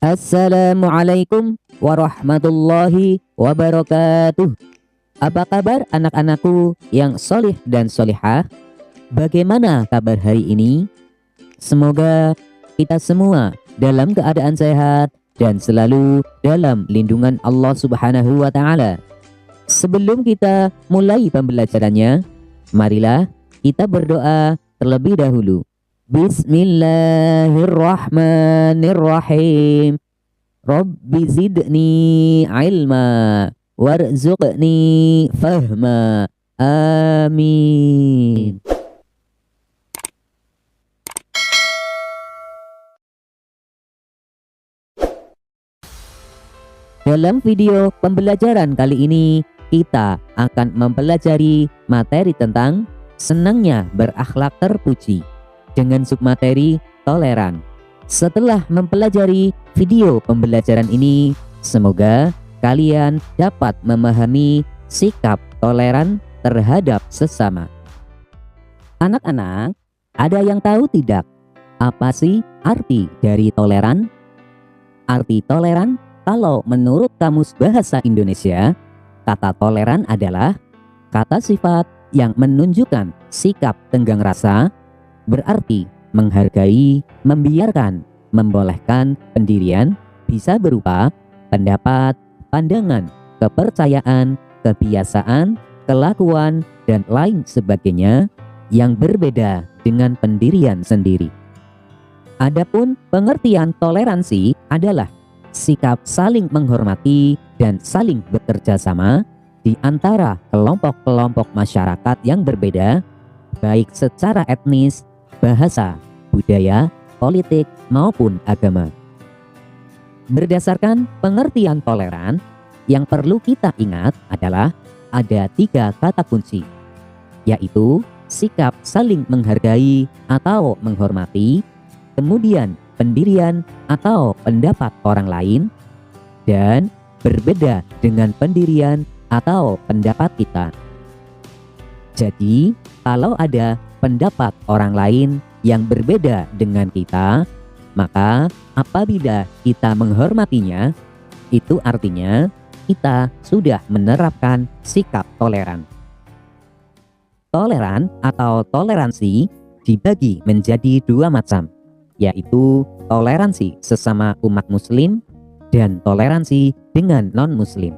Assalamualaikum warahmatullahi wabarakatuh. Apa kabar anak-anakku yang solih dan solihah? Bagaimana kabar hari ini? Semoga kita semua dalam keadaan sehat dan selalu dalam lindungan Allah Subhanahu wa Ta'ala. Sebelum kita mulai pembelajarannya, marilah kita berdoa terlebih dahulu. Bismillahirrahmanirrahim. Rabbi zidni ilma warzuqni fahma. Amin. Dalam video pembelajaran kali ini, kita akan mempelajari materi tentang senangnya berakhlak terpuji dengan submateri toleran. Setelah mempelajari video pembelajaran ini, semoga kalian dapat memahami sikap toleran terhadap sesama. Anak-anak, ada yang tahu tidak apa sih arti dari toleran? Arti toleran kalau menurut Kamus Bahasa Indonesia, kata toleran adalah kata sifat yang menunjukkan sikap tenggang rasa, berarti menghargai, membiarkan, membolehkan pendirian, bisa berupa pendapat, pandangan, kepercayaan, kebiasaan, kelakuan, dan lain sebagainya yang berbeda dengan pendirian sendiri. Adapun pengertian toleransi adalah sikap saling menghormati dan saling bekerja sama di antara kelompok-kelompok masyarakat yang berbeda, baik secara etnis, bahasa, budaya, politik, maupun agama. Berdasarkan pengertian toleran, yang perlu kita ingat adalah ada 3 kata kunci, yaitu sikap saling menghargai atau menghormati, kemudian pendirian atau pendapat orang lain, dan berbeda dengan pendirian atau pendapat kita. Jadi, kalau ada pendapat orang lain yang berbeda dengan kita, maka apabila kita menghormatinya, itu artinya kita sudah menerapkan sikap toleran. Toleran atau toleransi dibagi menjadi 2 macam, yaitu toleransi sesama umat muslim dan toleransi dengan non-muslim.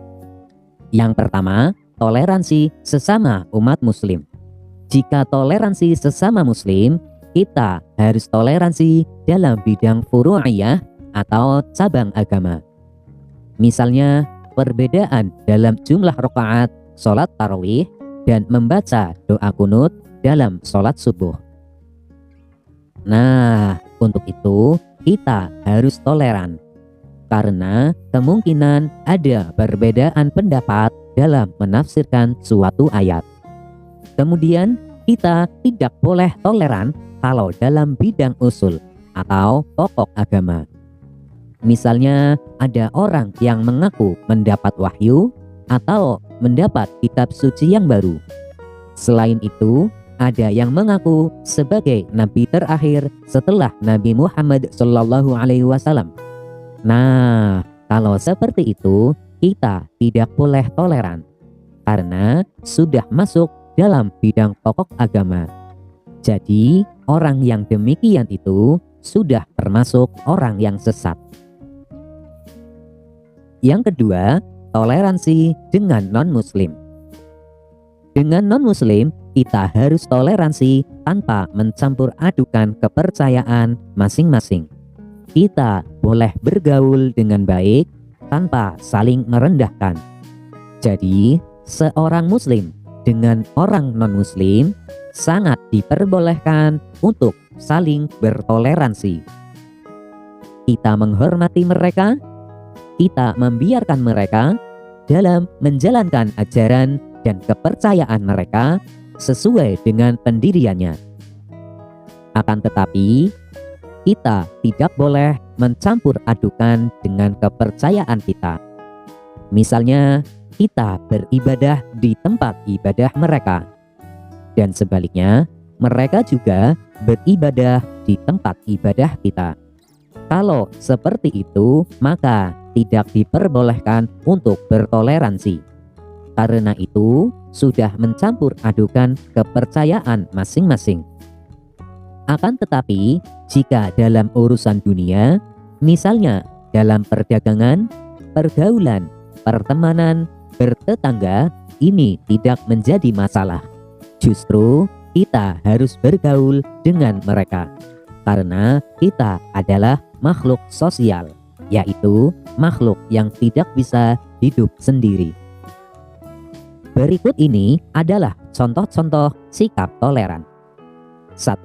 Yang pertama, toleransi sesama umat muslim. Jika toleransi sesama muslim, kita harus toleransi dalam bidang furu'iyah atau cabang agama. Misalnya, perbedaan dalam jumlah rakaat sholat tarawih dan membaca doa kunut dalam sholat subuh. Nah, untuk itu kita harus toleran, karena kemungkinan ada perbedaan pendapat dalam menafsirkan suatu ayat. Kemudian kita tidak boleh toleran kalau dalam bidang usul atau pokok agama. Misalnya ada orang yang mengaku mendapat wahyu atau mendapat kitab suci yang baru. Selain itu, ada yang mengaku sebagai nabi terakhir setelah Nabi Muhammad SAW. Nah, kalau seperti itu, kita tidak boleh toleran karena sudah masuk dalam bidang pokok agama. Jadi, orang yang demikian itu sudah termasuk orang yang sesat. Yang kedua, toleransi dengan non-muslim. Dengan non-muslim, kita harus toleransi tanpa mencampur adukan kepercayaan masing-masing. Kita boleh bergaul dengan baik tanpa saling merendahkan. Jadi, seorang muslim dengan orang non-muslim sangat diperbolehkan untuk saling bertoleransi. Kita menghormati mereka, kita membiarkan mereka dalam menjalankan ajaran dan kepercayaan mereka sesuai dengan pendiriannya. Akan tetapi, kita tidak boleh mencampur adukan dengan kepercayaan kita. Misalnya, kita beribadah di tempat ibadah mereka, dan sebaliknya mereka juga beribadah di tempat ibadah kita. Kalau seperti itu, maka tidak diperbolehkan untuk bertoleransi. Karena itu sudah mencampur adukan kepercayaan masing-masing. Akan tetapi, jika dalam urusan dunia, misalnya dalam perdagangan, pergaulan, pertemanan, bertetangga, ini tidak menjadi masalah. Justru kita harus bergaul dengan mereka. Karena kita adalah makhluk sosial, yaitu makhluk yang tidak bisa hidup sendiri. Berikut ini adalah contoh-contoh sikap toleran. 1.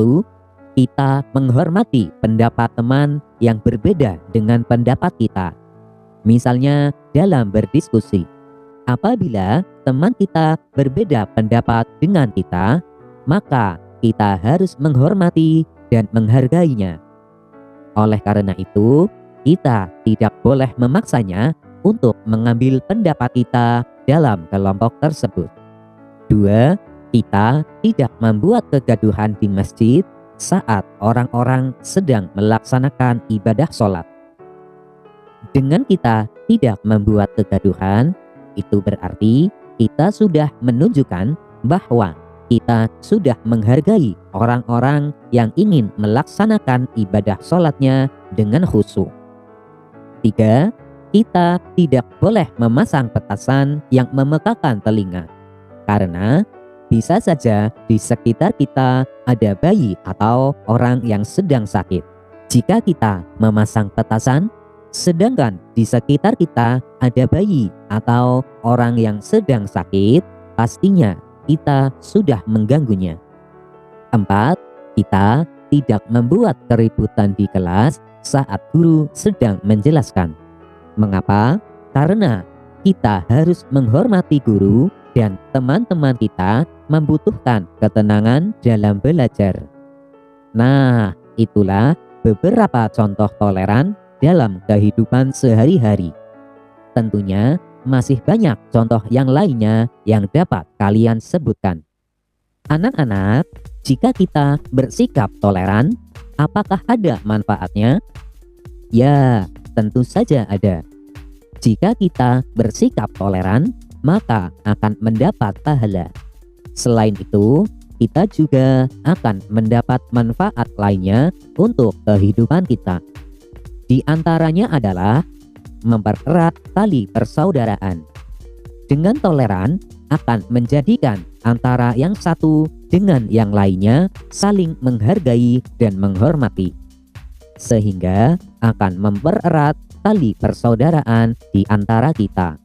Kita menghormati pendapat teman yang berbeda dengan pendapat kita. Misalnya dalam berdiskusi, apabila teman kita berbeda pendapat dengan kita, maka kita harus menghormati dan menghargainya. Oleh karena itu, kita tidak boleh memaksanya untuk mengambil pendapat kita dalam kelompok tersebut. 2. Kita tidak membuat kegaduhan di masjid saat orang-orang sedang melaksanakan ibadah sholat. Dengan kita tidak membuat kegaduhan, itu berarti kita sudah menunjukkan bahwa kita sudah menghargai orang-orang yang ingin melaksanakan ibadah sholatnya dengan khusyuk. 3. Kita tidak boleh memasang petasan yang memekakan telinga, karena bisa saja di sekitar kita ada bayi atau orang yang sedang sakit. Jika kita memasang petasan, sedangkan di sekitar kita ada bayi atau orang yang sedang sakit, pastinya kita sudah mengganggunya. 4. Kita tidak membuat keributan di kelas saat guru sedang menjelaskan. Mengapa? Karena kita harus menghormati guru dan teman-teman kita membutuhkan ketenangan dalam belajar. Nah, itulah beberapa contoh toleran dalam kehidupan sehari-hari. Tentunya masih banyak contoh yang lainnya yang dapat kalian sebutkan. Anak-anak, jika kita bersikap toleran, apakah ada manfaatnya? Ya, tentu saja ada. Jika kita bersikap toleran, maka akan mendapat pahala. Selain itu, kita juga akan mendapat manfaat lainnya untuk kehidupan kita. Di antaranya adalah mempererat tali persaudaraan. Dengan toleran akan menjadikan antara yang satu dengan yang lainnya saling menghargai dan menghormati, sehingga akan mempererat tali persaudaraan di antara kita.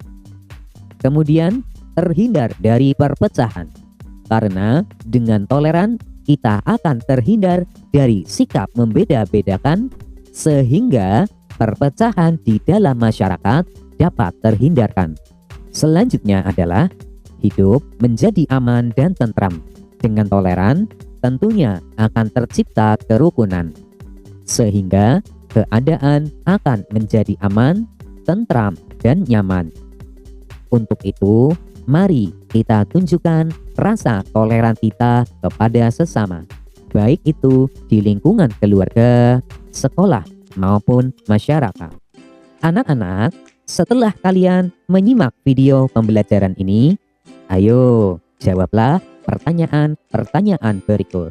Kemudian terhindar dari perpecahan, karena dengan toleran kita akan terhindar dari sikap membeda-bedakan, sehingga perpecahan di dalam masyarakat dapat terhindarkan. Selanjutnya adalah hidup menjadi aman dan tentram. Dengan toleran, tentunya akan tercipta kerukunan, sehingga keadaan akan menjadi aman, tentram, dan nyaman. Untuk itu, mari kita tunjukkan rasa toleran kita kepada sesama, baik itu di lingkungan keluarga, sekolah, maupun masyarakat. Anak-anak, setelah kalian menyimak video pembelajaran ini, ayo jawablah pertanyaan-pertanyaan berikut.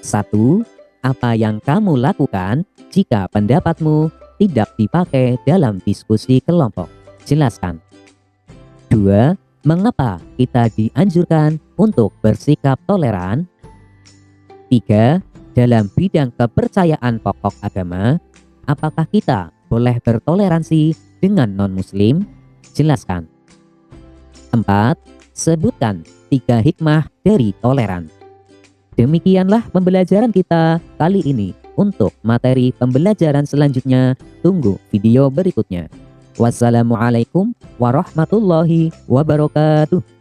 1. Apa yang kamu lakukan jika pendapatmu tidak dipakai dalam diskusi kelompok? Jelaskan. 2. Mengapa kita dianjurkan untuk bersikap toleran? 3. Dalam bidang kepercayaan pokok agama, apakah kita boleh bertoleransi dengan non-muslim? Jelaskan. 4. Sebutkan 3 hikmah dari toleran. Demikianlah pembelajaran kita kali ini. Untuk materi pembelajaran selanjutnya, tunggu video berikutnya. Wassalamualaikum warahmatullahi wabarakatuh.